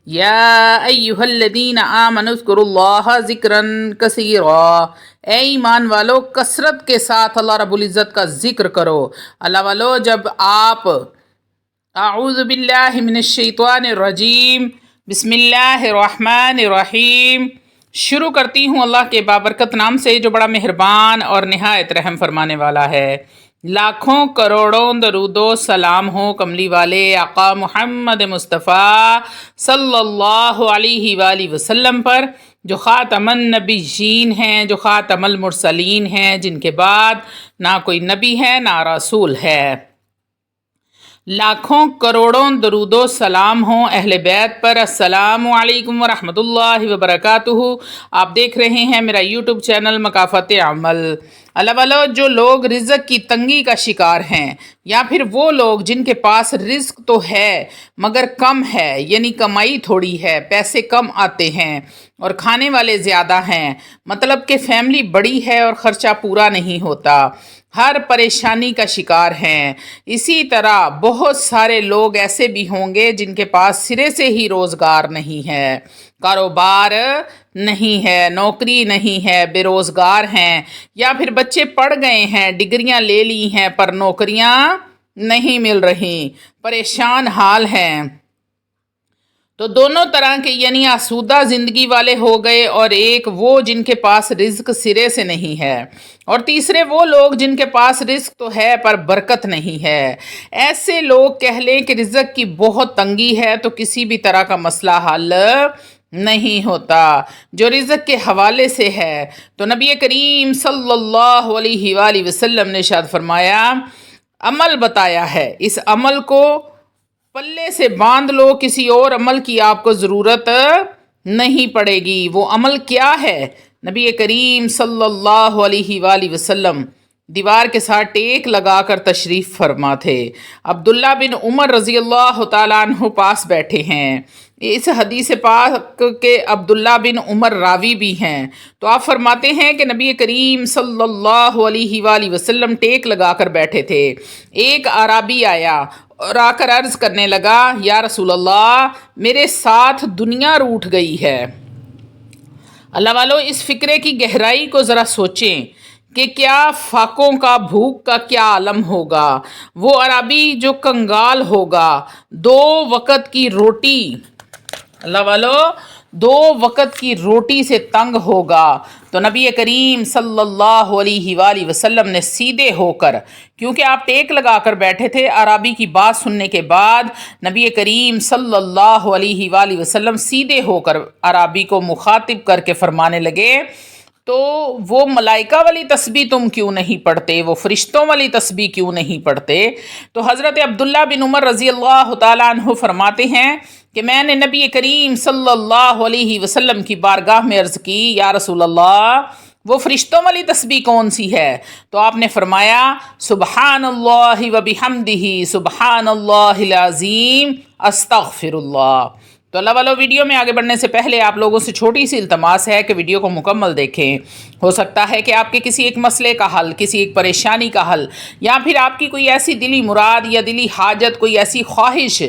یا ایہا الذین آمنوا اذکروا اللہ ذکرا کثیرا، اے ایمان والو کثرت کے ساتھ اللہ رب العزت کا ذکر کرو۔ اللہ والو جب آپ اعوذ باللہ من الشیطان الرجیم بسم اللہ الرحمن الرحیم شروع کرتی ہوں اللہ کے بابرکت نام سے جو بڑا مہربان اور نہایت رحم فرمانے والا ہے۔ لاکھوں کروڑوں درود و سلام ہو کملی والے آقا محمد مصطفیٰ صلی اللہ علیہ وآلہ وسلم پر، جو خاتم النبیین ہیں، جو خاتم المرسلین ہیں، جن کے بعد نہ کوئی نبی ہے نہ رسول ہے۔ لاکھوں کروڑوں درود و سلام ہوں اہل بیت پر۔ السلام علیکم ورحمۃ اللہ وبرکاتہ۔ آپ دیکھ رہے ہیں میرا یوٹیوب چینل مکافات عمل۔ اللہ والو جو لوگ رزق کی تنگی کا شکار ہیں، یا پھر وہ لوگ جن کے پاس رزق تو ہے مگر کم ہے، یعنی کمائی تھوڑی ہے، پیسے کم آتے ہیں اور کھانے والے زیادہ ہیں، مطلب کہ فیملی بڑی ہے اور خرچہ پورا نہیں ہوتا، ہر پریشانی کا شکار ہیں۔ اسی طرح بہت سارے لوگ ایسے بھی ہوں گے جن کے پاس سرے سے ہی روزگار نہیں ہے، کاروبار نہیں ہے، نوکری نہیں ہے، بے روزگار ہیں، یا پھر بچے پڑھ گئے ہیں، ڈگریاں لے لی ہیں پر نوکریاں نہیں مل رہی، پریشان حال ہیں۔ تو دونوں طرح کے یعنی آسودہ زندگی والے ہو گئے، اور ایک وہ جن کے پاس رزق سرے سے نہیں ہے، اور تیسرے وہ لوگ جن کے پاس رزق تو ہے پر برکت نہیں ہے۔ ایسے لوگ کہہ لیں کہ رزق کی بہت تنگی ہے تو کسی بھی طرح کا مسئلہ حل نہیں ہوتا۔ جو رزق کے حوالے سے ہے تو نبی کریم صلی اللہ علیہ وآلہ وسلم نے ارشاد فرمایا، عمل بتایا ہے، اس عمل کو پلے سے باندھ لو، کسی اور عمل کی آپ کو ضرورت نہیں پڑے گی۔ وہ عمل کیا ہے؟ نبی کریم صلی اللہ علیہ وآلہ وسلم دیوار کے ساتھ ٹیک لگا کر تشریف فرما تھے۔ عبداللہ بن عمر رضی اللہ تعالیٰ عنہ پاس بیٹھے ہیں۔ اس حدیث پاک کے عبداللہ بن عمر راوی بھی ہیں۔ تو آپ فرماتے ہیں کہ نبی کریم صلی اللہ علیہ وآلہ وسلم ٹیک لگا کر بیٹھے تھے۔ ایک اعرابی آیا اور آ کر عرض کرنے لگا، یا رسول اللہ میرے ساتھ دنیا روٹھ گئی ہے۔ اللہ والو اس فکرے کی گہرائی کو ذرا سوچیں کہ کیا فاقوں کا، بھوک کا کیا عالم ہوگا۔ وہ عربی جو کنگال ہوگا، 2 وقت کی روٹی، اللہ والو 2 وقت کی روٹی سے تنگ ہوگا، تو نبی کریم صلی اللہ علیہ وآلہ وسلم نے سیدھے ہو کر، کیونکہ آپ ٹیک لگا کر بیٹھے تھے، عربی کی بات سننے کے بعد نبی کریم صلی اللہ علیہ وآلہ وسلم سیدھے ہو کر عربی کو مخاطب کر کے فرمانے لگے، تو وہ ملائکہ والی تسبیح تم کیوں نہیں پڑھتے، وہ فرشتوں والی تسبیح کیوں نہیں پڑھتے؟ تو حضرت عبداللہ بن عمر رضی اللہ تعالیٰ عنہ فرماتے ہیں کہ میں نے نبی کریم صلی اللہ علیہ وسلم کی بارگاہ میں عرض کی، یا رسول اللہ وہ فرشتوں والی تسبیح کون سی ہے؟ تو آپ نے فرمایا، سبحان اللہ و بحمدہ سبحان اللہ العظیم استغفر اللہ۔ تو اللہ والو ویڈیو میں آگے بڑھنے سے پہلے آپ لوگوں سے چھوٹی سی التماس ہے کہ ویڈیو کو مکمل دیکھیں۔ ہو سکتا ہے کہ آپ کے کسی ایک مسئلے کا حل، کسی ایک پریشانی کا حل، یا پھر آپ کی کوئی ایسی دلی مراد یا دلی حاجت، کوئی ایسی خواہش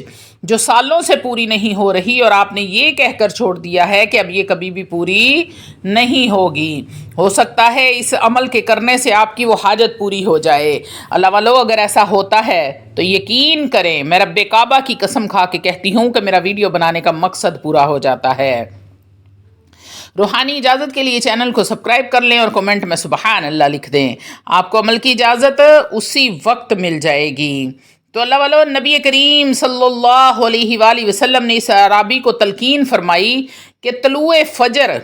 جو سالوں سے پوری نہیں ہو رہی، اور آپ نے یہ کہہ کر چھوڑ دیا ہے کہ اب یہ کبھی بھی پوری نہیں ہوگی۔ ہو سکتا ہے اس عمل کے کرنے سے آپ کی وہ حاجت پوری ہو جائے۔ اللہ والو اگر ایسا ہوتا ہے تو یقین کریں، میں رب کعبہ کی قسم کھا کے کہتی ہوں کہ میرا ویڈیو بنانے کا مقصد پورا ہو جاتا ہے۔ روحانی اجازت کے لیے چینل کو سبسکرائب کر لیں اور کومنٹ میں سبحان اللہ لکھ دیں، آپ کو عمل کی اجازت اسی وقت مل جائے گی۔ تو اللہ والو نبی کریم صلی اللہ علیہ وآلہ وسلم نے اس اعرابی کو تلقین فرمائی کہ طلوع فجر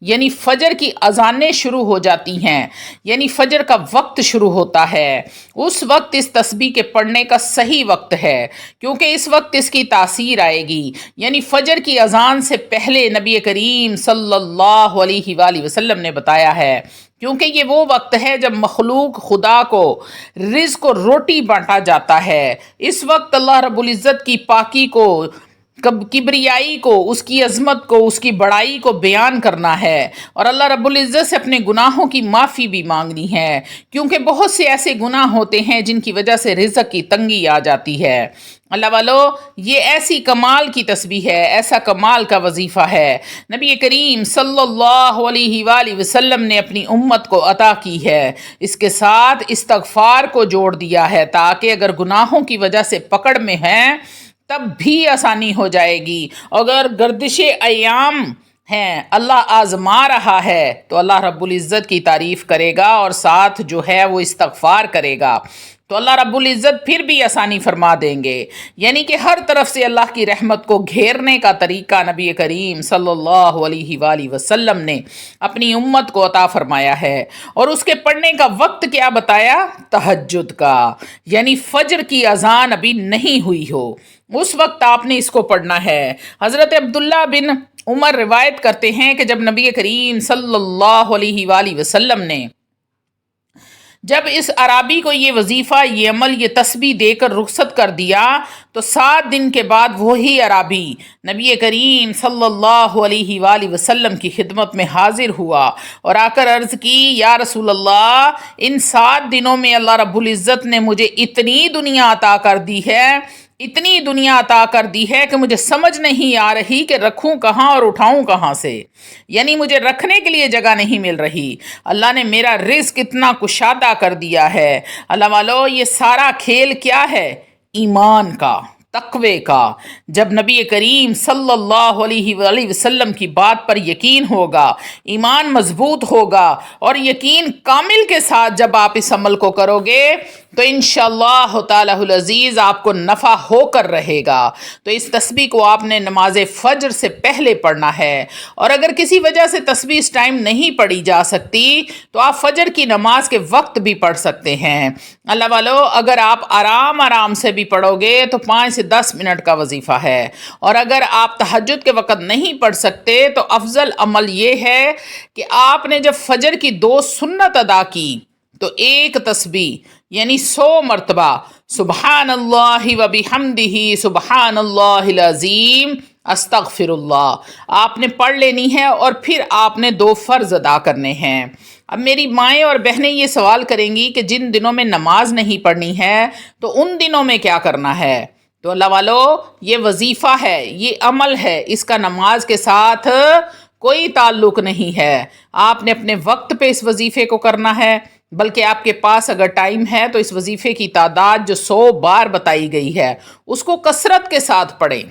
یعنی فجر کی اذانیں شروع ہو جاتی ہیں، یعنی فجر کا وقت شروع ہوتا ہے، اس وقت اس تسبیح کے پڑھنے کا صحیح وقت ہے، کیونکہ اس وقت اس کی تاثیر آئے گی۔ یعنی فجر کی اذان سے پہلے نبی کریم صلی اللہ علیہ وآلہ وسلم نے بتایا ہے، کیونکہ یہ وہ وقت ہے جب مخلوق خدا کو رزق و روٹی بانٹا جاتا ہے۔ اس وقت اللہ رب العزت کی پاکی کو، کبریائی کو، اس کی عظمت کو، اس کی بڑائی کو بیان کرنا ہے، اور اللہ رب العزت سے اپنے گناہوں کی معافی بھی مانگنی ہے، کیونکہ بہت سے ایسے گناہ ہوتے ہیں جن کی وجہ سے رزق کی تنگی آ جاتی ہے۔ اللہ والو، یہ ایسی کمال کی تسبیح ہے، ایسا کمال کا وظیفہ ہے، نبی کریم صلی اللہ علیہ وآلہ وسلم نے اپنی امت کو عطا کی ہے۔ اس کے ساتھ استغفار کو جوڑ دیا ہے تاکہ اگر گناہوں کی وجہ سے پکڑ میں ہیں تب بھی آسانی ہو جائے گی، اگر گردش ایام ہیں، اللہ آزما رہا ہے تو اللہ رب العزت کی تعریف کرے گا اور ساتھ جو ہے وہ استغفار کرے گا تو اللہ رب العزت پھر بھی آسانی فرما دیں گے۔ یعنی کہ ہر طرف سے اللہ کی رحمت کو گھیرنے کا طریقہ نبی کریم صلی اللہ علیہ وآلہ وسلم نے اپنی امت کو عطا فرمایا ہے۔ اور اس کے پڑھنے کا وقت کیا بتایا؟ تہجد کا، یعنی فجر کی اذان ابھی نہیں ہوئی ہو اس وقت آپ نے اس کو پڑھنا ہے۔ حضرت عبداللہ بن عمر روایت کرتے ہیں کہ جب نبی کریم صلی اللہ علیہ وآلہ وسلم نے جب اس عرابی کو یہ وظیفہ، یہ عمل، یہ تسبیح دے کر رخصت کر دیا تو 7 دن کے بعد وہی عرابی نبی کریم صلی اللہ علیہ وآلہ وسلم کی خدمت میں حاضر ہوا اور آ کر عرض کی، یا رسول اللہ، ان 7 دنوں میں اللہ رب العزت نے مجھے اتنی دنیا عطا کر دی ہے، اتنی دنیا عطا کر دی ہے کہ مجھے سمجھ نہیں آ رہی کہ رکھوں کہاں اور اٹھاؤں کہاں سے، یعنی مجھے رکھنے کے لیے جگہ نہیں مل رہی۔ اللہ نے میرا رزق اتنا کشادہ کر دیا ہے۔ اللہ والو، یہ سارا کھیل کیا ہے؟ ایمان کا، تقوی کا۔ جب نبی کریم صلی اللہ علیہ وآلہ وسلم کی بات پر یقین ہوگا، ایمان مضبوط ہوگا اور یقین کامل کے ساتھ جب آپ اس عمل کو کرو گے تو انشاءاللہ تعالی العزیز آپ کو نفع ہو کر رہے گا۔ تو اس تسبیح کو آپ نے نماز فجر سے پہلے پڑھنا ہے، اور اگر کسی وجہ سے تسبیح اس ٹائم نہیں پڑھی جا سکتی تو آپ فجر کی نماز کے وقت بھی پڑھ سکتے ہیں۔ اللہ والو، اگر آپ آرام سے بھی پڑھو گے تو 5 سے 10 منٹ کا وظیفہ ہے، اور اگر آپ تہجد کے وقت نہیں پڑھ سکتے تو افضل عمل یہ ہے کہ آپ نے جب فجر کی 2 سنت ادا کی تو ایک تسبیح یعنی 100 مرتبہ سبحان اللہ و بحمدہ سبحان اللہ العظیم استغفر اللہ آپ نے پڑھ لینی ہے، اور پھر آپ نے 2 فرض ادا کرنے ہیں۔ اب میری مائیں اور بہنیں یہ سوال کریں گی کہ جن دنوں میں نماز نہیں پڑھنی ہے تو ان دنوں میں کیا کرنا ہے؟ تو اللہ والو، یہ وظیفہ ہے، یہ عمل ہے، اس کا نماز کے ساتھ کوئی تعلق نہیں ہے۔ آپ نے اپنے وقت پہ اس وظیفے کو کرنا ہے، بلکہ آپ کے پاس اگر ٹائم ہے تو اس وظیفے کی تعداد جو 100 بار بتائی گئی ہے اس کو کثرت کے ساتھ پڑھیں۔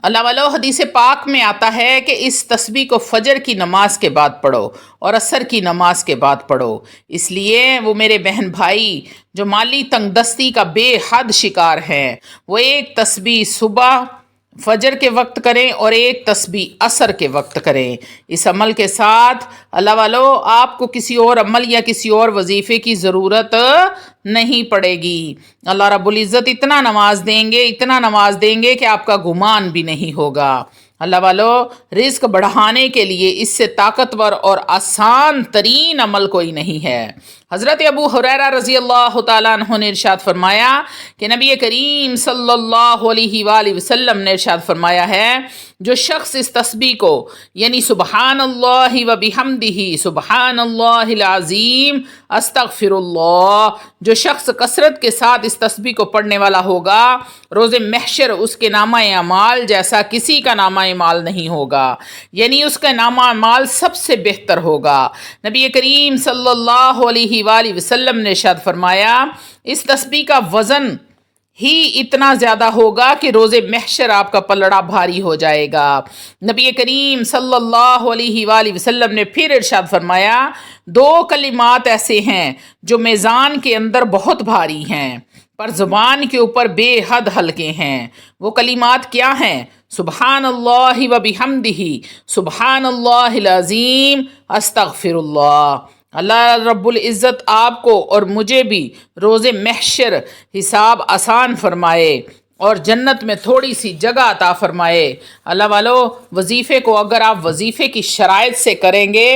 اللہ والو، حدیث پاک میں آتا ہے کہ اس تسبیح کو فجر کی نماز کے بعد پڑھو اور عصر کی نماز کے بعد پڑھو۔ اس لیے وہ میرے بہن بھائی جو مالی تنگ دستی کا بے حد شکار ہیں، وہ ایک تسبیح صبح فجر کے وقت کریں اور ایک تسبیح عصر کے وقت کریں۔ اس عمل کے ساتھ اللہ والو، آپ کو کسی اور عمل یا کسی اور وظیفے کی ضرورت نہیں پڑے گی۔ اللہ رب العزت اتنا نواز دیں گے، اتنا نواز دیں گے کہ آپ کا گمان بھی نہیں ہوگا۔ اللہ والو، رزق بڑھانے کے لیے اس سے طاقتور اور آسان ترین عمل کوئی نہیں ہے۔ حضرت ابو ہریرہ رضی اللہ تعالیٰ عنہ نے ارشاد فرمایا کہ نبی کریم صلی اللہ علیہ وآلہ وسلم نے ارشاد فرمایا ہے، جو شخص اس تسبیح کو یعنی سبحان اللہ و بحمدہ سبحان اللہ العظیم استغفر اللہ، جو شخص کثرت کے ساتھ اس تسبیح کو پڑھنے والا ہوگا، روز محشر اس کے نامہ اعمال جیسا کسی کا نامہ اعمال نہیں ہوگا، یعنی اس کا نامہ اعمال سب سے بہتر ہوگا۔ نبی کریم صلی اللہ علیہ وآلہ وسلم نے ارشاد فرمایا، اس تسبیح کا وزن ہی اتنا زیادہ ہوگا کہ روز محشر آپ کا پلڑا بھاری ہو جائے گا۔ نبی کریم صلی اللہ علیہ وآلہ وسلم نے پھر ارشاد فرمایا، 2 کلمات ایسے ہیں جو میزان کے اندر بہت بھاری ہیں پر زبان کے اوپر بے حد ہلکے ہیں۔ وہ کلمات کیا ہیں؟ سبحان اللہ و بحمدہ سبحان اللہ العظیم استغفر اللہ۔ اللہ رب العزت آپ کو اور مجھے بھی روز محشر حساب آسان فرمائے اور جنت میں تھوڑی سی جگہ عطا فرمائے۔ اللہ والو، وظیفے کو اگر آپ وظیفے کی شرائط سے کریں گے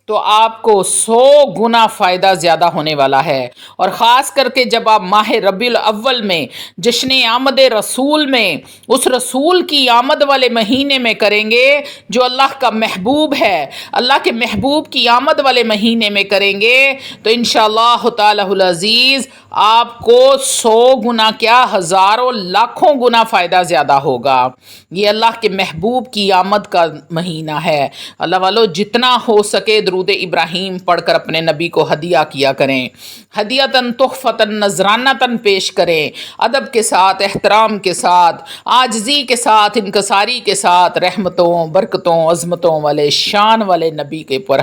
تو آپ کو 100 گنا فائدہ زیادہ ہونے والا ہے، اور خاص کر کے جب آپ ماہ ربیع الاول میں جشن آمد رسول میں اس رسول کی آمد والے مہینے میں کریں گے جو اللہ کا محبوب ہے، اللہ کے محبوب کی آمد والے مہینے میں کریں گے تو انشاءاللہ تعالی العزیز آپ کو 100 گنا کیا ہزاروں لاکھوں گنا فائدہ زیادہ ہوگا۔ یہ اللہ کے محبوب کی آمد کا مہینہ ہے۔ اللہ والو جتنا ہو سکے درود ابراہیم پڑھ کر اپنے نبی کو ہدیہ کیا کریں، ہدیتاً تحفتاً نذرانتاً پیش کریں، ادب کے ساتھ، احترام کے ساتھ، عاجزی کے ساتھ، انکساری کے ساتھ، رحمتوں برکتوں عظمتوں والے شان والے نبی کے پر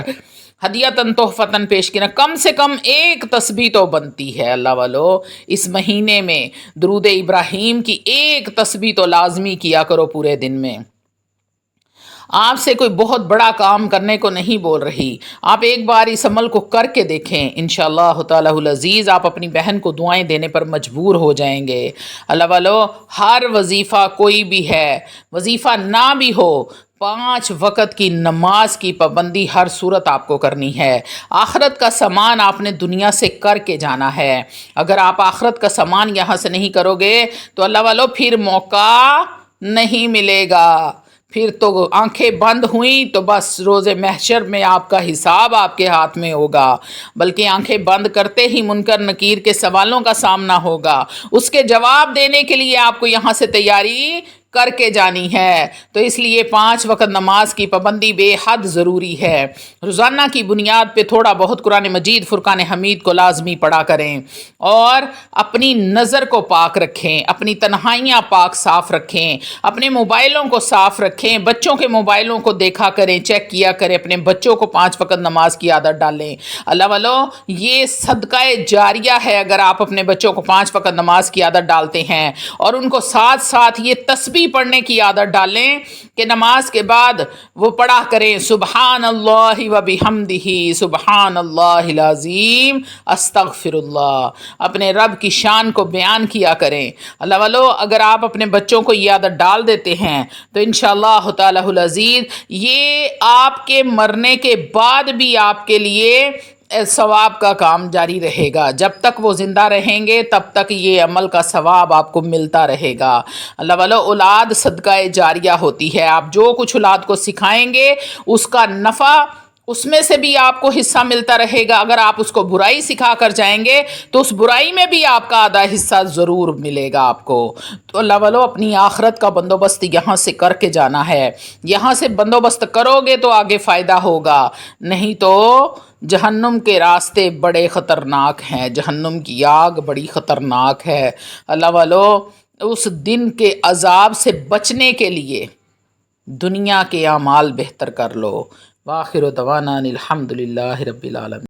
ہدیتاً تحفتاً پیش کرنا۔ کم سے کم ایک تسبیح تو بنتی ہے اللہ والو، اس مہینے میں درود ابراہیم کی ایک تسبیح تو لازمی کیا کرو پورے دن میں۔ آپ سے کوئی بہت بڑا کام کرنے کو نہیں بول رہی، آپ ایک بار اس عمل کو کر کے دیکھیں، انشاءاللہ تعالی العزیز آپ اپنی بہن کو دعائیں دینے پر مجبور ہو جائیں گے۔ اللہ والو ہر وظیفہ کوئی بھی ہے، وظیفہ نہ بھی ہو، 5 وقت کی نماز کی پابندی ہر صورت آپ کو کرنی ہے۔ آخرت کا سامان آپ نے دنیا سے کر کے جانا ہے۔ اگر آپ آخرت کا سامان یہاں سے نہیں کرو گے تو اللہ والو پھر موقع نہیں ملے گا، پھر تو آنکھیں بند ہوئیں تو بس روز محشر میں آپ کا حساب آپ کے ہاتھ میں ہوگا، بلکہ آنکھیں بند کرتے ہی منکر نکیر کے سوالوں کا سامنا ہوگا، اس کے جواب دینے کے لیے آپ کو یہاں سے تیاری کر کے جانی ہے۔ تو اس لیے 5 وقت نماز کی پابندی بے حد ضروری ہے۔ روزانہ کی بنیاد پہ تھوڑا بہت قرآن مجید فرقان حمید کو لازمی پڑھا کریں، اور اپنی نظر کو پاک رکھیں، اپنی تنہائیاں پاک صاف رکھیں، اپنے موبائلوں کو صاف رکھیں، بچوں کے موبائلوں کو دیکھا کریں، چیک کیا کریں، اپنے بچوں کو 5 وقت نماز کی عادت ڈالیں۔ اللہ والو یہ صدقہ جاریہ ہے، اگر آپ اپنے بچوں کو 5 وقت نماز کی عادت ڈالتے ہیں اور ان کو ساتھ ساتھ یہ تسبیح پڑھنے کی عادت ڈالیں کہ نماز کے بعد وہ پڑھا کریں سبحان اللہ و بحمدہ سبحان اللہ العظیم استغفر اللہ، اپنے رب کی شان کو بیان کیا کریں۔ اللہ والو اگر آپ اپنے بچوں کو یہ عادت ڈال دیتے ہیں تو انشاءاللہ تعالی العزیز یہ آپ کے مرنے کے بعد بھی آپ کے لیے ثواب کا کام جاری رہے گا۔ جب تک وہ زندہ رہیں گے تب تک یہ عمل کا ثواب آپ کو ملتا رہے گا۔ اللہ والا اولاد صدقہ جاریہ ہوتی ہے، آپ جو کچھ اولاد کو سکھائیں گے اس کا نفع اس میں سے بھی آپ کو حصہ ملتا رہے گا۔ اگر آپ اس کو برائی سکھا کر جائیں گے تو اس برائی میں بھی آپ کا آدھا حصہ ضرور ملے گا آپ کو۔ تو اللہ والو اپنی آخرت کا بندوبست یہاں سے کر کے جانا ہے، یہاں سے بندوبست کرو گے تو آگے فائدہ ہوگا، نہیں تو جہنم کے راستے بڑے خطرناک ہیں، جہنم کی آگ بڑی خطرناک ہے۔ اللہ والو اس دن کے عذاب سے بچنے کے لیے دنیا کے اعمال بہتر کر لو۔ وآخر دعوانا الحمدللہ رب العالمین۔